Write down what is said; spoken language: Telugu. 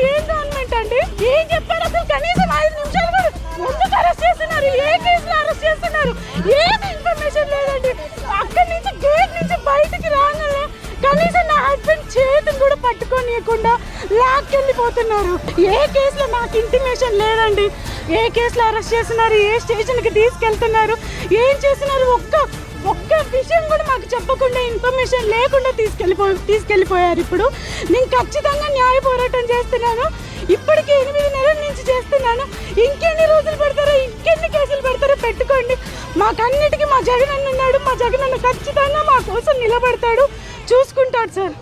ఏం గవర్నమెంట్ అండి? ఏం చెప్పారు అసలు? కనీసం 5 నిమిషాలు కూడా ఎందుకు అరెస్ట్ చేస్తున్నారు? ఏ కేసులో అరెస్ట్ చేస్తున్నారు? ఏమి ఇన్ఫర్మేషన్ లేదండి. అక్కడి నుంచి గేట్ నుంచి బయటికి రాగానే కనీసం నా హస్బెండ్ చేతిని కూడా పట్టుకోనియకుండా లాక్కెళ్ళిపోతున్నారు. ఏ కేసులో నాకు ఇంటిమేషన్ లేదండి. ఏ కేసులో అరెస్ట్ చేస్తున్నారు, ఏ స్టేషన్కి తీసుకెళ్తున్నారు, ఏం చేస్తున్నారు, ఒక్క విషయం కూడా మాకు చెప్పకుండా, ఇన్ఫర్మేషన్ లేకుండా తీసుకెళ్ళిపోయారు. ఇప్పుడు నేను ఖచ్చితంగా న్యాయ పోరాటం చేస్తున్నాను. ఇప్పటికీ 8 నెలల నుంచి చేస్తున్నాను. ఇంకెన్ని రోజులు పెడతారో, ఇంకెన్ని కేసులు పెడతారో పెట్టుకోండి. మాకన్నిటికీ మా జగన్ అన్న ఉన్నాడు. మా జగన్ అన్న ఖచ్చితంగా మా కోసం నిలబడతాడు, చూసుకుంటాడు సార్.